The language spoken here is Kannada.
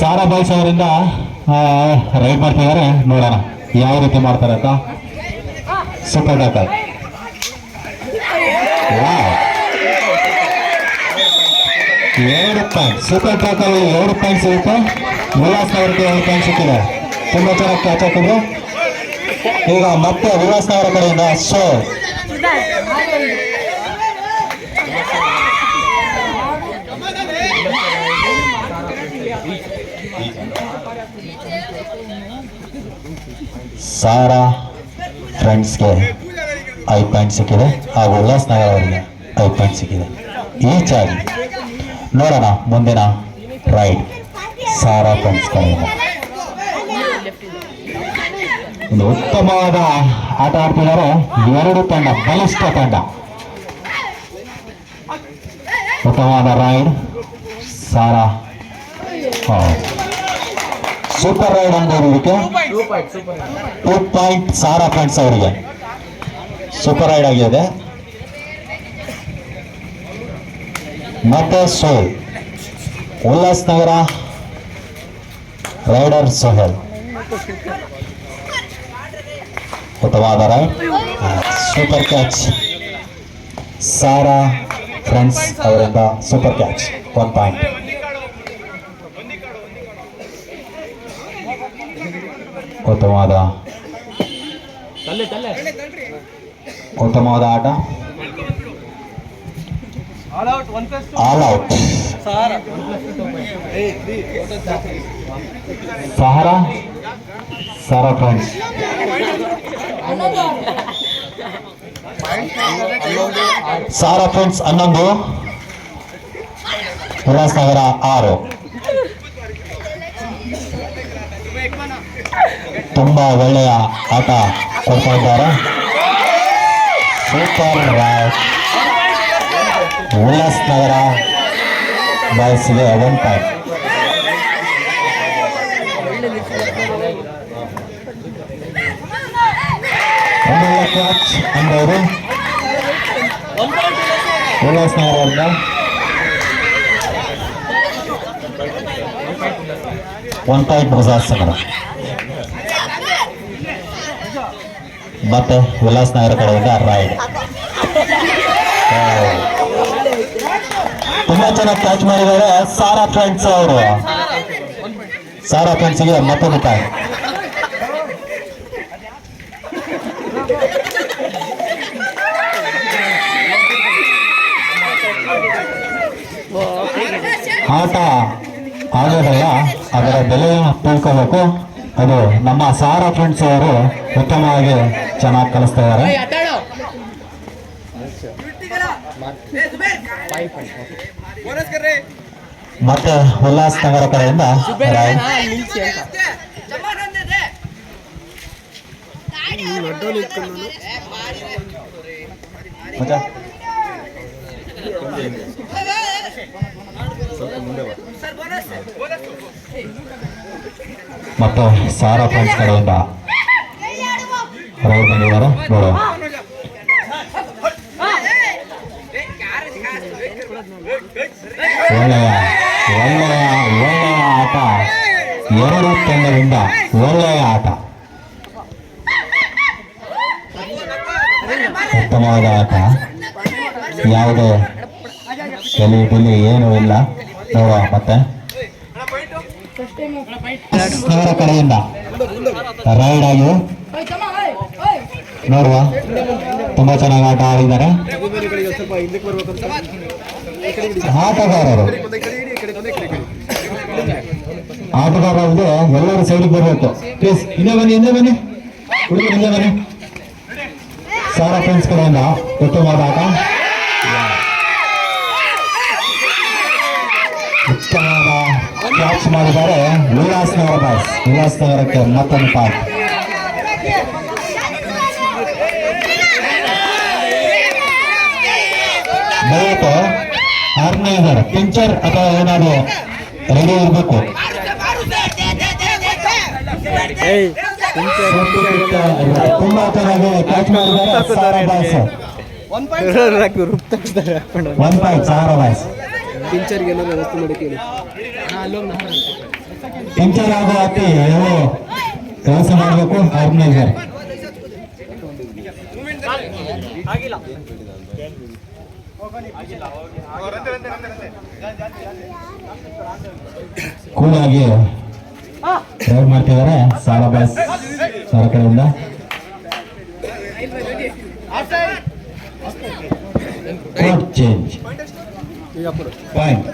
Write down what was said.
ಸಾರಾ ಬಾಯ್ಸ್ ಅವರಿಂದ ರೈಡ್ ಮಾಡ್ತಿದ್ದಾರೆ, ನೋಡೋಣ ಯಾವ ರೀತಿ ಮಾಡ್ತಾರೆ ಅಂತ. ಸೂಪರ್ ಡಾಕಲ್, ಎರಡು ಪಾಯಿಂಟ್. ಸೂಪರ್ ಟ್ಯಾಕಲ್ 2 ಪಾಯಿಂಟ್ ಸಿಗುತ್ತೆ. ವಿಲಾಸ್ ಅವರಿಗೆ 2 ಪಾಯಿಂಟ್ ಸಿಕ್ಕಿದೆ. ತುಂಬಾ ಚೆನ್ನಾಗಿ ಕ್ಯಾಚ್ ಹಾಕಿದ್ರು. ಈಗ ಮತ್ತೆ ವಿಲಾಸ್ ಅವರ ಕಡೆಯಿಂದ ಶೋ ಸಾರಾ ಫ್ರೆಂಡ್ಸ್ಗೆ 5 ಪಾಯಿಂಟ್ ಸಿಕ್ಕಿದೆ ಹಾಗೂ ಉಲ್ಲಾಸ್ ನಗರ್ ಅವರಿಗೆ 5 ಪಾಯಿಂಟ್ ಸಿಕ್ಕಿದೆ. ಈಚ್ ಆಗಿ ನೋಡೋಣ ಮುಂದಿನ ರೈಡ್ ಸಾರಾ ಫ್ರೆಂಡ್ಸ್ ಕಡೆಯಿಂದ. ಒಂದು ಉತ್ತಮವಾದ ಆಟ ಆಡ್ತಿದ್ದಾರೆ 2 ತಂಡ, ಬಲಿಷ್ಠ ತಂಡ. ಉತ್ತಮವಾದ ರೈಡ್ ಸಾರಾ, ಸೂಪರ್ ರೈಡ್ ಅಂದಿರೋದಕ್ಕೆ 2 ಪಾಯಿಂಟ್ ಸಾರಾ ಫ್ರೆಂಡ್ಸ್ ಅವರಿಗೆ. ಸೂಪರ್ ರೈಡ್ ಆಗಿದೆ. ಮತ್ತೆ ಸೋಲ್ ಉಲ್ಲಾಸ್ ನಗರ ರೈಡರ್ ಸೋಹೆಲ್. ಉತ್ತಮವಾದ raid, super catch Sara friends ಅವರಿಂದ. Super catch 1 point. ಉತ್ತಮವಾದ ಆಟ, all out. Sara friends Sara friends 11, Ullas Nagar 6. ತುಂಬಾ ಒಳ್ಳೆಯ ಆಟ ಕೊಡ್ತಾ ಇದ್ದಾರೆ. ಸೂಪರ್ ರೈಡ್ ಉಲ್ಲಾಸ್ ನಗರ ಬಾಯ್ಸ್ಗೆ 1 ಪಾಯಿಂಟ್. ಒಳ್ಳೆಯ ಕ್ಯಾಚ್ ಅಂದವರು ಉಲ್ಲಾಸ್ ನಗರ ಅವರಿಂದ. 1 ಪಾಯಿಂಟ್ ಉಲ್ಲಾಸ್ ನಗರ. ಮತ್ತೆ ಉಲ್ಲಾಸ್ ನಗರ ಕಡೆಯಿಂದ ರೈಡ್. ತುಂಬಾ ಚೆನ್ನಾಗಿ ಕ್ಯಾಚ್ ಮಾಡಿದ್ದಾರೆ ಸಾರಾ ಫ್ರೆಂಡ್ಸ್ ಅವರು. ಸಾರಾ ಫ್ರೆಂಡ್ಸ್ಗೆ ಮತ್ತೊಂದು ಪಾಯಿಂಟ್. ಆಟ ಆಗೋದಲ್ಲ, ಅದರ ಬೆಲೆಯನ್ನು ತಿಳ್ಕೋಬೇಕು. ಅದು ನಮ್ಮ ಸಾರಾ ಫ್ರೆಂಡ್ಸ್ ಅವರು ಉತ್ತಮವಾಗಿ ಚೆನ್ನಾಗಿ ಕಲಿಸ್ತಾ ಇದ್ದಾರೆ. ಮತ್ತೆ ಉಲ್ಲಾಸ್ ನಗರ ಕಡೆಯಿಂದ ಮತ್ತೆ ಸಾರಾ ಫ್ರೆಂಡ್ಸ್ ಕಡೆಯಿಂದ ರೈಡ್ ಬಂದಿದ್ದಾರೆ, ನೋಡೋಣ. ಒಳ್ಳೆಯ ಆಟ, 2 ತಂಡದಿಂದ ಒಳ್ಳೆಯ ಆಟ, ಉತ್ತಮವಾದ ಆಟ. ಯಾವುದೇ ತಲೆ ಬಿಲಿ ಏನೂ ಇಲ್ಲ. ನೋಡುವ ಮತ್ತೆ ನಗರ ಕಡೆಯಿಂದ ರೈಡ್ ಆಗಿ ನೋಡುವ. ತುಂಬಾ ಚೆನ್ನಾಗಿ ಆಟ ಆಡಿದ್ದಾರೆ ಆಟಗಾರರು. ಆಟಗಾರರಿಗೆ ಎಲ್ಲರೂ ಸೈಡಿಗೆ ಬರಬೇಕು ಪ್ಲೀಸ್. ಹಿಂದೆ ಬನ್ನಿ ಹುಡುಗರು, ಹಿಂದೆ ಬನ್ನಿ. ಸಾರಾ ಫ್ರೆಂಡ್ಸ್ ಕಡೆಯಿಂದ ಉತ್ತಮವಾದ ಆಟ, ಉತ್ತಮವಾದ ಕ್ಯಾಚ್ ಮಾಡಿದ್ದಾರೆ ಉಲ್ಲಾಸ್ ನಗರ ಬಾಯ್ಸ್. ಉಲ್ಲಾಸ್ ನಗರಕ್ಕೆ ಮತ್ತೊಂದು ಪಾಯಿಂಟ್. ದಯವಿಟ್ಟು ಆರ್ಗನೈಸರ್ ಪಿಂಚರ್ ಅಥವಾ ಏನಾದ್ರು ರೆಡಿ ಇರಬೇಕು. ತುಂಬಾ ಚೆನ್ನಾಗಿ ಕ್ಯಾಚ್ ಮಾಡಿದ್ದಾರೆ ಸಾರಾ ಬಾಯ್ಸ್. 1 ಪಾಯಿಂಟ್ ಸಾರ ಬಾಯ್ಸ್ ಪಿಂಚರ್ಗೆ ಏನಾದ್ರು ವ್ಯವಸ್ಥೆ ಮಾಡಿ ಕೇಳಿ. ಪಿಂಚರ್ ಆಗೋ ಅತಿ ಕೆಲಸ ಮಾಡಬೇಕು ಆರ್ಗನೈಸರ್. ಕೂಲಾಗಿ ಡ್ರೈವ್ ಮಾಡ್ತಿದ್ದಾರೆ ಸಾಲ ಬಾಯ್ಸ್ ಅವರ ಕಡೆಯಿಂದ. Code change point